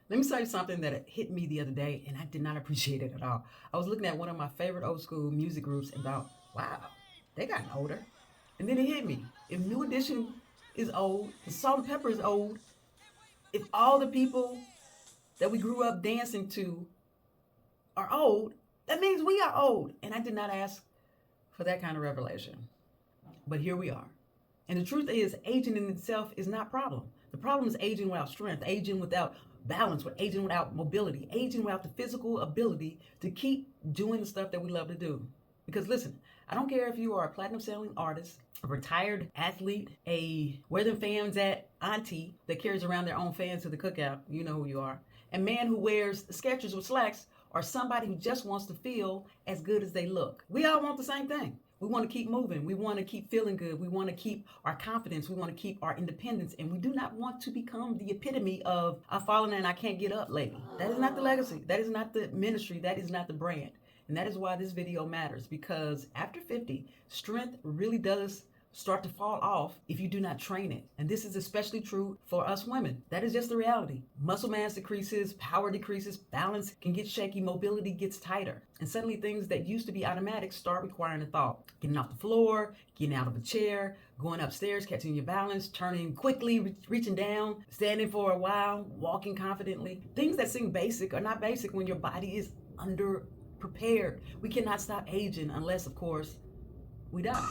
Let me tell you something that hit me the other day, and I did not appreciate it at all. I was looking at one of my favorite old school music groups and thought, wow, they gotten older. And then it hit me. If New Edition is old, the Salt and Pepper is old, if all the people that we grew up dancing to are old, that means we are old. And I did not ask for that kind of revelation. But here we are. And the truth is, aging in itself is not a problem. The problem is aging without strength, aging without balance, aging without mobility, aging without the physical ability to keep doing the stuff that we love to do. Because listen, I don't care if you are a platinum selling artist, a retired athlete, a where them fans at auntie that carries around their own fans to the cookout, you know who you are, a man who wears Skechers with slacks, or somebody who just wants to feel as good as they look. We all want the same thing. We want to keep moving. We want to keep feeling good. We want to keep our confidence. We want to keep our independence. And we do not want to become the epitome of I've fallen and I can't get up lately. That is not the legacy. That is not the ministry. That is not the brand. And that is why this video matters, because after 50, strength really does start to fall off if you do not train it. And this is especially true for us women. That is just the reality. Muscle mass decreases, power decreases, balance can get shaky, mobility gets tighter. And suddenly things that used to be automatic start requiring a thought. Getting off the floor, getting out of a chair, going upstairs, catching your balance, turning quickly, reaching down, standing for a while, walking confidently. Things that seem basic are not basic when your body is under prepared. We cannot stop aging unless, of course, we die.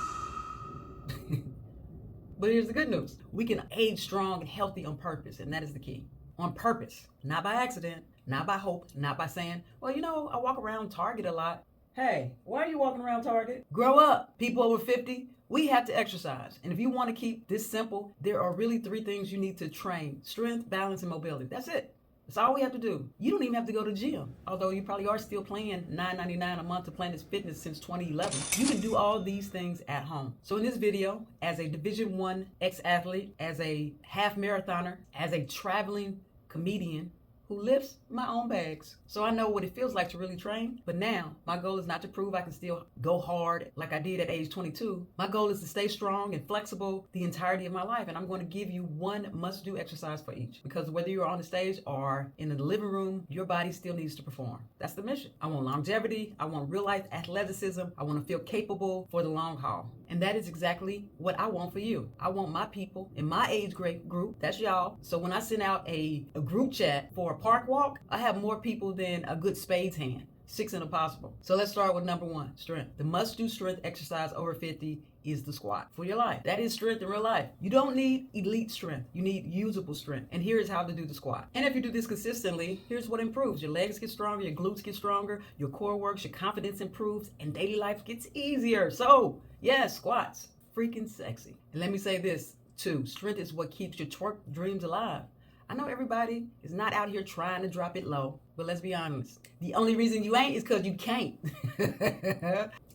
But here's the good news. We can age strong and healthy on purpose, and that is the key. On purpose, not by accident, not by hope, not by saying, well, you know, I walk around Target a lot. Hey, why are you walking around Target? Grow up. People over 50, we have to exercise. And if you want to keep this simple, there are really 3 things you need to train: strength, balance, and mobility. That's it. That's all we have to do. You don't even have to go to the gym, although you probably are still paying $9.99 a month to Planet Fitness since 2011. You can do all these things at home. So in this video, as a Division I ex-athlete, as a half marathoner, as a traveling comedian who lifts my own bags, so I know what it feels like to really train. But now my goal is not to prove I can still go hard like I did at age 22. My goal is to stay strong and flexible the entirety of my life, and I'm going to give you one must-do exercise for each, because whether you're on the stage or in the living room, your body still needs to perform. That's the mission. I want longevity. I want real-life athleticism. I want to feel capable for the long haul. And that is exactly what I want for you. I want my people in my age group, that's y'all. So when I send out a group chat for a park walk, I have more people than a good spades hand. 6 in a possible. So let's start with number 1, strength. The must-do strength exercise over 50 is the squat for your life. That is strength in real life. You don't need elite strength. You need usable strength. And here's how to do the squat. And if you do this consistently, here's what improves. Your legs get stronger, your glutes get stronger, your core works, your confidence improves, and daily life gets easier. So, yes, squats. Freaking sexy. And let me say this too. Strength is what keeps your twerk dreams alive. I know everybody is not out here trying to drop it low, but let's be honest. The only reason you ain't is because you can't.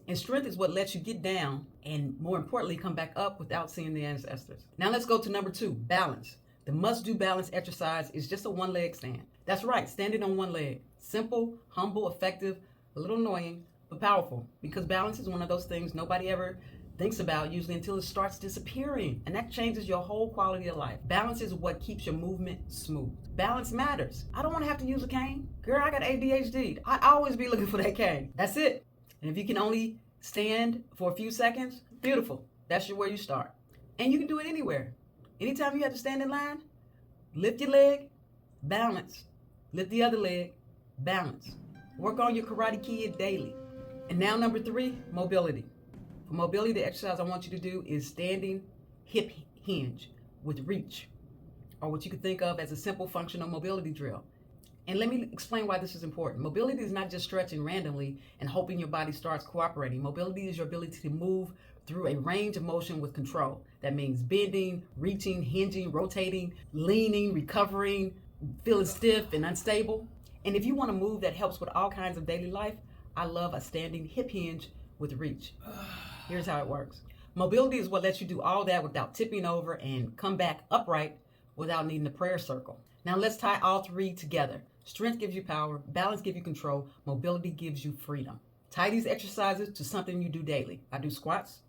And strength is what lets you get down and, more importantly, come back up without seeing the ancestors. Now let's go to number 2, balance. The must-do balance exercise is just a one-leg stand. That's right, standing on one leg. Simple, humble, effective, a little annoying, but powerful. Because balance is one of those things nobody ever thinks about usually until it starts disappearing, and that changes your whole quality of life. Balance is what keeps your movement smooth. Balance matters. I don't want to have to use a cane. Girl, I got ADHD. I always be looking for that cane. That's it. And if you can only stand for a few seconds, beautiful. That's where you start. And you can do it anywhere. Anytime you have to stand in line, lift your leg, balance. Lift the other leg, balance. Work on your Karate Kid daily. And now number 3, mobility. For mobility, the exercise I want you to do is standing hip hinge with reach, or what you could think of as a simple functional mobility drill. And let me explain why this is important. Mobility is not just stretching randomly and hoping your body starts cooperating. Mobility is your ability to move through a range of motion with control. That means bending, reaching, hinging, rotating, leaning, recovering, feeling stiff and unstable. And if you want to move that helps with all kinds of daily life, I love a standing hip hinge with reach. Here's how it works. Mobility is what lets you do all that without tipping over and come back upright without needing a prayer circle. Now let's tie all 3 together. Strength gives you power, balance gives you control, mobility gives you freedom. Tie these exercises to something you do daily. I do squats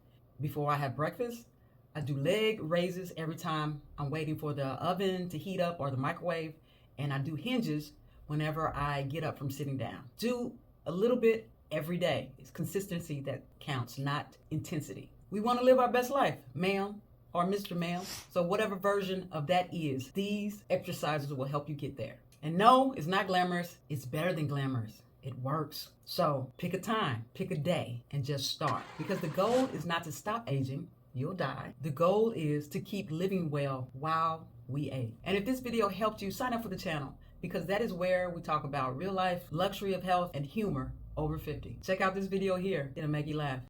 before I have breakfast. I do leg raises every time I'm waiting for the oven to heat up or the microwave. And I do hinges whenever I get up from sitting down. Do a little bit every day. It's consistency that counts, not intensity. We want to live our best life, ma'am or Mr. Ma'am. So whatever version of that is, these exercises will help you get there. And no, it's not glamorous. It's better than glamorous. It works. So pick a time, pick a day, and just start. Because the goal is not to stop aging. You'll die. The goal is to keep living well while we age. And if this video helped you, sign up for the channel, because that is where we talk about real life, luxury of health, and humor over 50. Check out this video here. It'll make you laugh.